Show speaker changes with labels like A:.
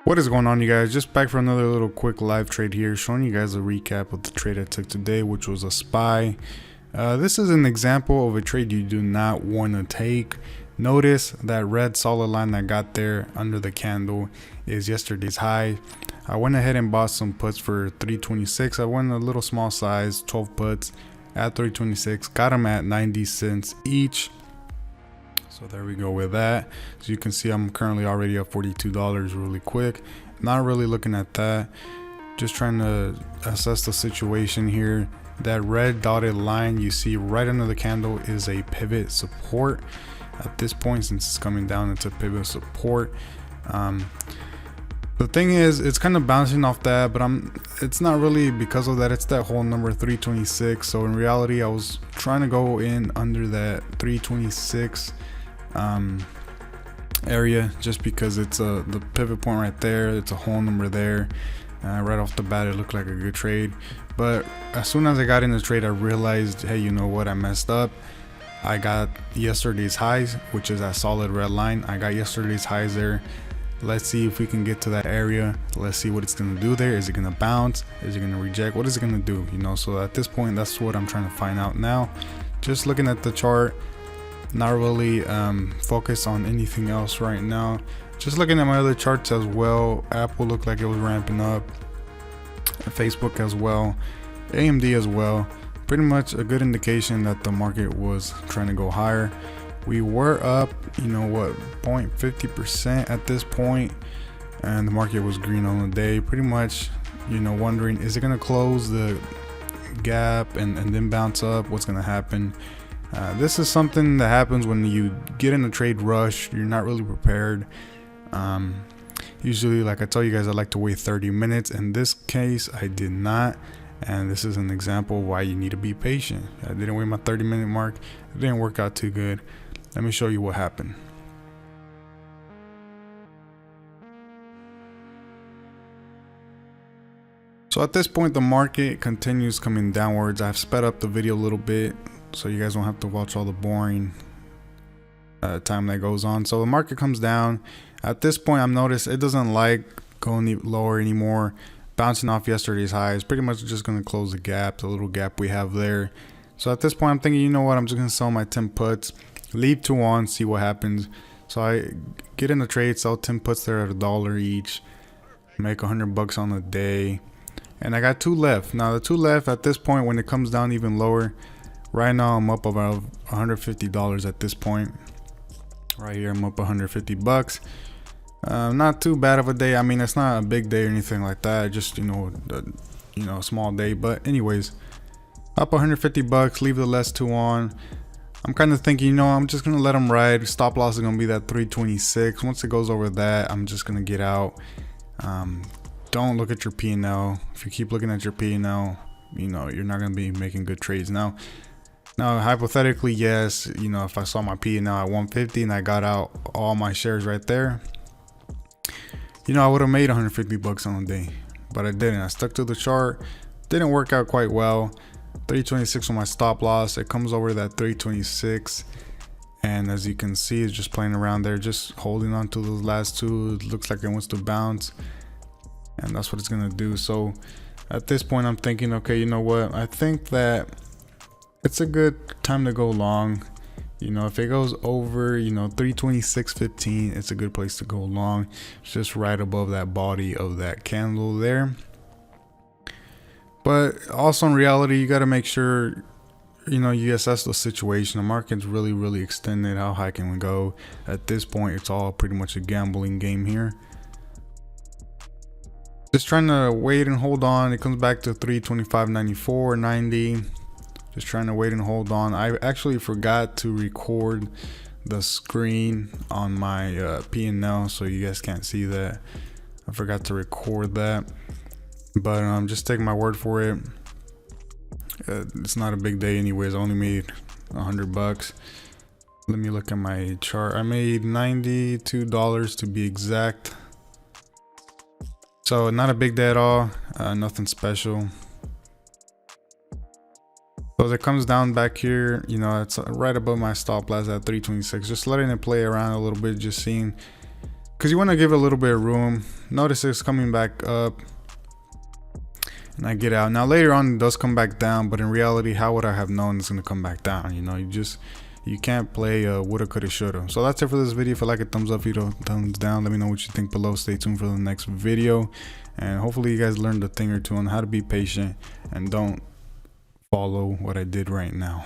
A: What is going on, you guys? Just back for another little quick live trade here, showing you guys a recap of the trade I took today, which was a SPY. This is an example of a trade you do not want to take. Notice that red solid line that got there under the candle is yesterday's high. I went ahead and bought some puts for 326. I went a little small size, 12 puts at 326, got them at 90 cents each. So there we go with that. As you can see, I'm currently already up $42 really quick. Not really looking at that, just trying to assess the situation here. That red dotted line you see right under the candle is a pivot support. At this point, since it's coming down, it's a pivot support. The thing is, it's kind of bouncing off that, but it's not really because of that. It's that whole number 326. So in reality, I was trying to go in under that 326 area, just because it's the pivot point right there. It's a whole number there. Right off the bat, it looked like a good trade, but as soon as I got in the trade, I realized, hey, you know what, I messed up. I got yesterday's highs, which is that solid red line. I got yesterday's highs there. Let's see if we can get to that area. Let's see what it's going to do there. Is it going to bounce? Is it going to reject? What is it going to do? So at this point, that's what I'm trying to find out now. Just looking at the chart, not really focused on anything else right now. Just looking at my other charts as well. Apple looked like it was ramping up, Facebook as well, AMD as well. Pretty much a good indication that the market was trying to go higher. We were up, 0.50% at this point, and the market was green on the day. Pretty much, wondering, is it going to close the gap and then bounce up? What's going to happen? This is something that happens when you get in a trade rush. You're not really prepared. Usually, like I tell you guys, I like to wait 30 minutes. In this case, I did not. And this is an example of why you need to be patient. I didn't wait my 30-minute mark. It didn't work out too good. Let me show you what happened. So at this point, the market continues coming downwards. I've sped up the video a little bit so you guys don't have to watch all the boring time that goes on. So the market comes down. At this point, I've noticed it doesn't like going lower anymore. Bouncing off yesterday's highs, pretty much just going to close the gap, the little gap we have there. So at this point, I'm thinking, you know what, I'm just going to sell my 10 puts, leave 2 on, see what happens. So I get in the trade, sell 10 puts there at $1 each, make $100 on the day, and I got 2 left. Now the 2 left at this point, when it comes down even lower, right now I'm up about $150 at this point. Right here, I'm up $150. Not too bad of a day. I mean, it's not a big day or anything like that. Just a small day. But anyways, up $150. Leave the last 2 on. I'm kind of thinking, I'm just gonna let them ride. Stop loss is gonna be that 326. Once it goes over that, I'm just gonna get out. Don't look at your P&L. If you keep looking at your P&L, you're not gonna be making good trades. Now hypothetically, yes, if I saw my P&L at 150 and I got out all my shares right there, I would have made $150 on the day, but I didn't. I stuck to the chart. Didn't work out quite well. 326 on my stop loss. It comes over that 326, and as you can see, it's just playing around there, just holding on to those last 2. It looks like it wants to bounce, and that's what it's gonna do. So at this point, I'm thinking, okay, you know what? I think that it's a good time to go long. If it goes over, 326.15, it's a good place to go long. It's just right above that body of that candle there. But also in reality, you got to make sure, you assess the situation. The market's really, really extended. How high can we go? At this point, it's all pretty much a gambling game here. Just trying to wait and hold on. It comes back to 325.94, 90. Just trying to wait and hold on. I actually forgot to record the screen on my P&L, so you guys can't see that. I forgot to record that, but just take my word for it. It's not a big day anyways. I only made $100. Let me look at my chart. I made $92 to be exact. So not a big day at all. Nothing special. So as it comes down back here, it's right above my stop loss at 326. Just letting it play around a little bit, just seeing because you want to give it a little bit of room. Notice it's coming back up, and I get out. Now later on it does come back down, but in reality, how would I have known it's going to come back down? You know, you can't play woulda, coulda, shoulda. So that's it for this video. If you like it, thumbs up. If you don't, thumbs down. Let me know what you think below. Stay tuned for the next video, and hopefully you guys learned a thing or two on how to be patient and don't follow what I did right now.